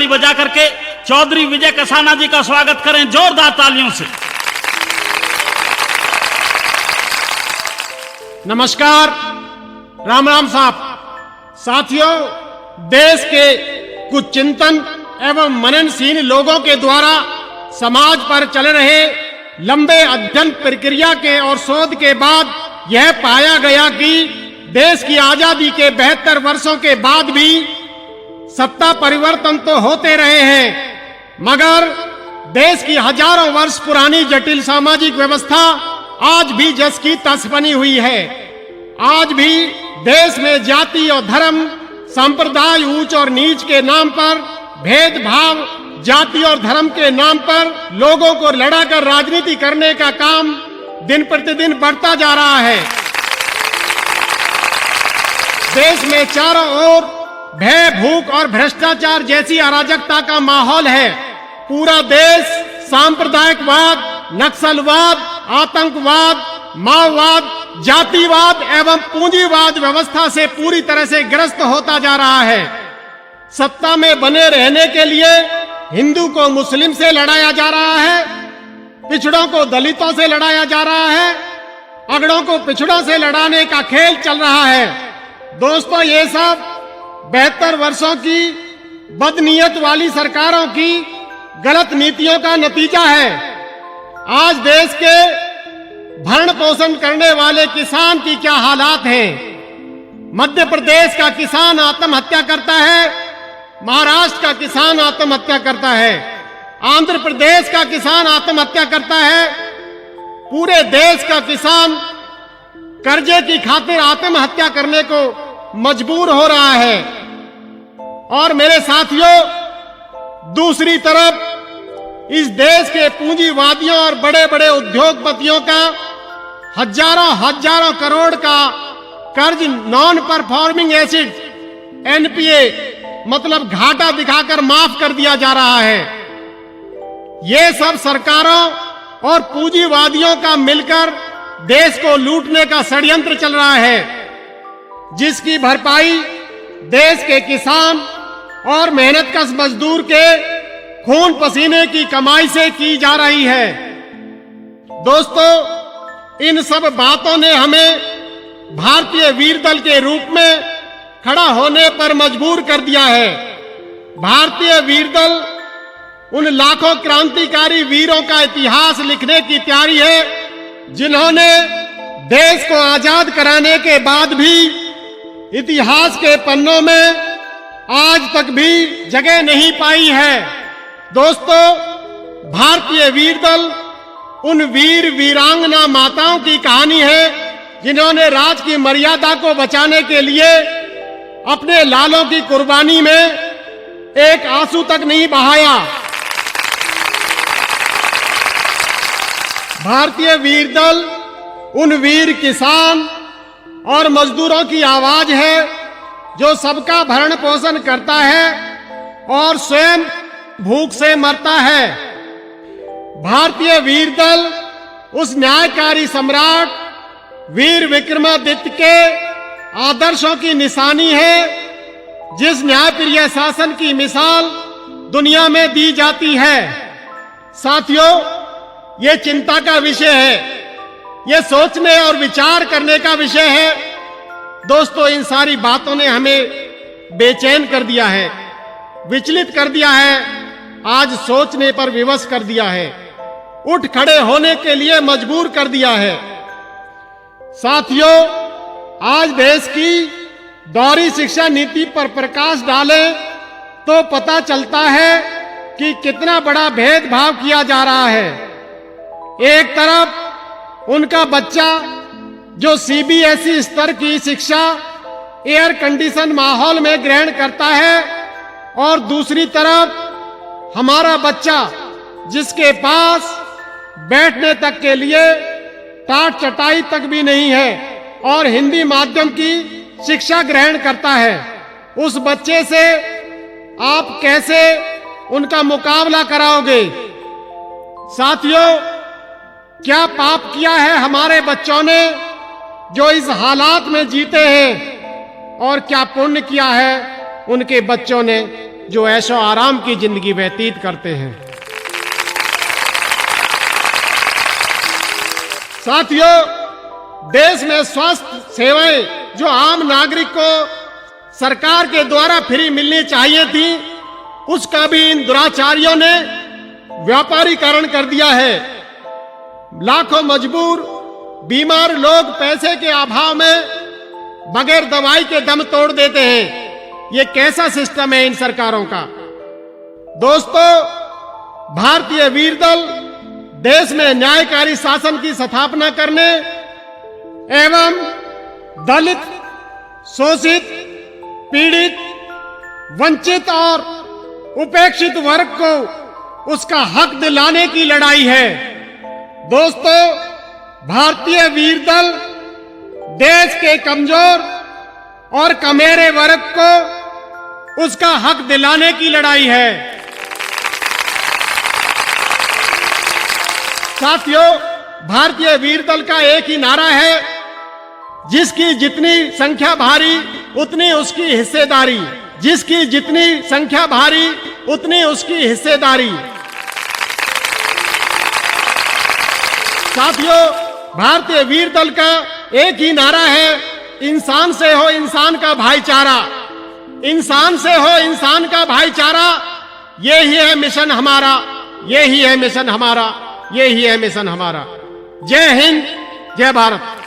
ताली बजा करके चौधरी विजय कसाना जी का स्वागत करें जोरदार तालियों से। नमस्कार, राम राम साहब। साथियों, देश के कुछ चिंतन एवं मननशील लोगों के द्वारा समाज पर चल रहे लंबे अध्ययन प्रक्रिया के और शोध के बाद यह पाया गया कि देश की आजादी के 72 वर्षों के बाद भी सत्ता परिवर्तन तो होते रहे हैं, मगर देश की हजारों वर्ष पुरानी जटिल सामाजिक व्यवस्था आज भी जस की तस बनी हुई है। आज भी देश में जाति और धर्म, संप्रदाय, ऊंच और नीच के नाम पर भेदभाव, जाति और धर्म के नाम पर लोगों को लड़ाकर राजनीति करने का काम दिन प्रतिदिन बढ़ता जा रहा है। देश में चारों ओर भय, भूख और भ्रष्टाचार जैसी अराजकता का माहौल है। पूरा देश सांप्रदायिकवाद, नक्सलवाद, आतंकवाद, माओवाद, जातिवाद एवं पूंजीवाद व्यवस्था से पूरी तरह से ग्रस्त होता जा रहा है। सत्ता में बने रहने के लिए हिंदू को मुस्लिम से लड़ाया जा रहा है, पिछड़ों को दलितों से लड़ाया जा रहा है, अगड़ों को पिछड़ों से लड़ाने का खेल चल रहा है। दोस्तों, ये सब 72 वर्षों की बदनीयत वाली सरकारों की गलत नीतियों का नतीजा है। आज देश के भरण पोषण करने वाले किसान की क्या हालात हैं। मध्य प्रदेश का किसान आत्महत्या करता है, महाराष्ट्र का किसान आत्महत्या करता है, आंध्र प्रदेश का किसान आत्महत्या करता है, पूरे देश का किसान कर्जे की खातिर आत्महत्या करने को मजबूर हो रहा है। और मेरे साथियों, दूसरी तरफ इस देश के पूंजीवादियों और बड़े बड़े उद्योगपतियों का हजारों करोड़ का कर्ज नॉन परफॉर्मिंग एसेट एनपीए मतलब घाटा दिखाकर माफ कर दिया जा रहा है। ये सब सरकारों और पूंजीवादियों का मिलकर देश को लूटने का षड्यंत्र चल रहा है, जिसकी भरपाई देश के किसान और मेहनतकश मजदूर के खून पसीने की कमाई से की जा रही है। दोस्तों, इन सब बातों ने हमें भारतीय वीर दल के रूप में खड़ा होने पर मजबूर कर दिया है। भारतीय वीर दल उन लाखों क्रांतिकारी वीरों का इतिहास लिखने की तैयारी है, जिन्होंने देश को आजाद कराने के बाद भी इतिहास के पन्नों में आज तक भी जगह नहीं पाई है। दोस्तों, भारतीय वीर दल उन वीर वीरांगना माताओं की कहानी है, जिन्होंने राज की मर्यादा को बचाने के लिए अपने लालों की कुर्बानी में एक आंसू तक नहीं बहाया। भारतीय वीर दल उन वीर किसान और मजदूरों की आवाज है, जो सबका भरण पोषण करता है और स्वयं भूख से मरता है। भारतीय वीर दल उस न्यायकारी सम्राट वीर विक्रमादित्य के आदर्शों की निशानी है, जिस न्यायप्रिय शासन की मिसाल दुनिया में दी जाती है। साथियों, ये चिंता का विषय है, ये सोचने और विचार करने का विषय है। दोस्तों, इन सारी बातों ने हमें बेचैन कर दिया है, विचलित कर दिया है, आज सोचने पर विवश कर दिया है, उठ खड़े होने के लिए मजबूर कर दिया है। साथियों, आज देश की दोहरी शिक्षा नीति पर प्रकाश डालें तो पता चलता है कि कितना बड़ा भेदभाव किया जा रहा है। एक तरफ उनका बच्चा जो सीबीएसई स्तर की शिक्षा एयर कंडीशन माहौल में ग्रहण करता है, और दूसरी तरफ हमारा बच्चा जिसके पास बैठने तक के लिए टाट चटाई तक भी नहीं है और हिंदी माध्यम की शिक्षा ग्रहण करता है। उस बच्चे से आप कैसे उनका मुकाबला कराओगे? साथियों, क्या पाप किया है हमारे बच्चों ने जो इस हालात में जीते हैं, और क्या पुण्य किया है उनके बच्चों ने जो ऐशो आराम की जिंदगी व्यतीत करते हैं। साथियों, देश में स्वास्थ्य सेवाएं जो आम नागरिक को सरकार के द्वारा फ्री मिलनी चाहिए थी, उसका भी इन दुराचारियों ने व्यापारीकरण कर दिया है। लाखों मजबूर बीमार लोग पैसे के अभाव में बगैर दवाई के दम तोड़ देते हैं। ये कैसा सिस्टम है इन सरकारों का? दोस्तों, भारतीय वीर दल देश में न्यायकारी शासन की स्थापना करने एवं दलित, शोषित, पीड़ित, वंचित और उपेक्षित वर्ग को उसका हक दिलाने की लड़ाई है। दोस्तों, भारतीय वीर दल देश के कमजोर और कमेरे वर्ग को उसका हक दिलाने की लड़ाई है। साथियों, भारतीय वीर दल का एक ही नारा है, जिसकी जितनी संख्या भारी उतनी उसकी हिस्सेदारी। जिसकी जितनी संख्या भारी उतनी उसकी हिस्सेदारी। साथियों, भारतीय वीर दल का एक ही नारा है, इंसान से हो इंसान का भाईचारा। इंसान से हो इंसान का भाईचारा, यही है मिशन हमारा, यही है मिशन हमारा, यही है मिशन हमारा। जय हिंद, जय भारत।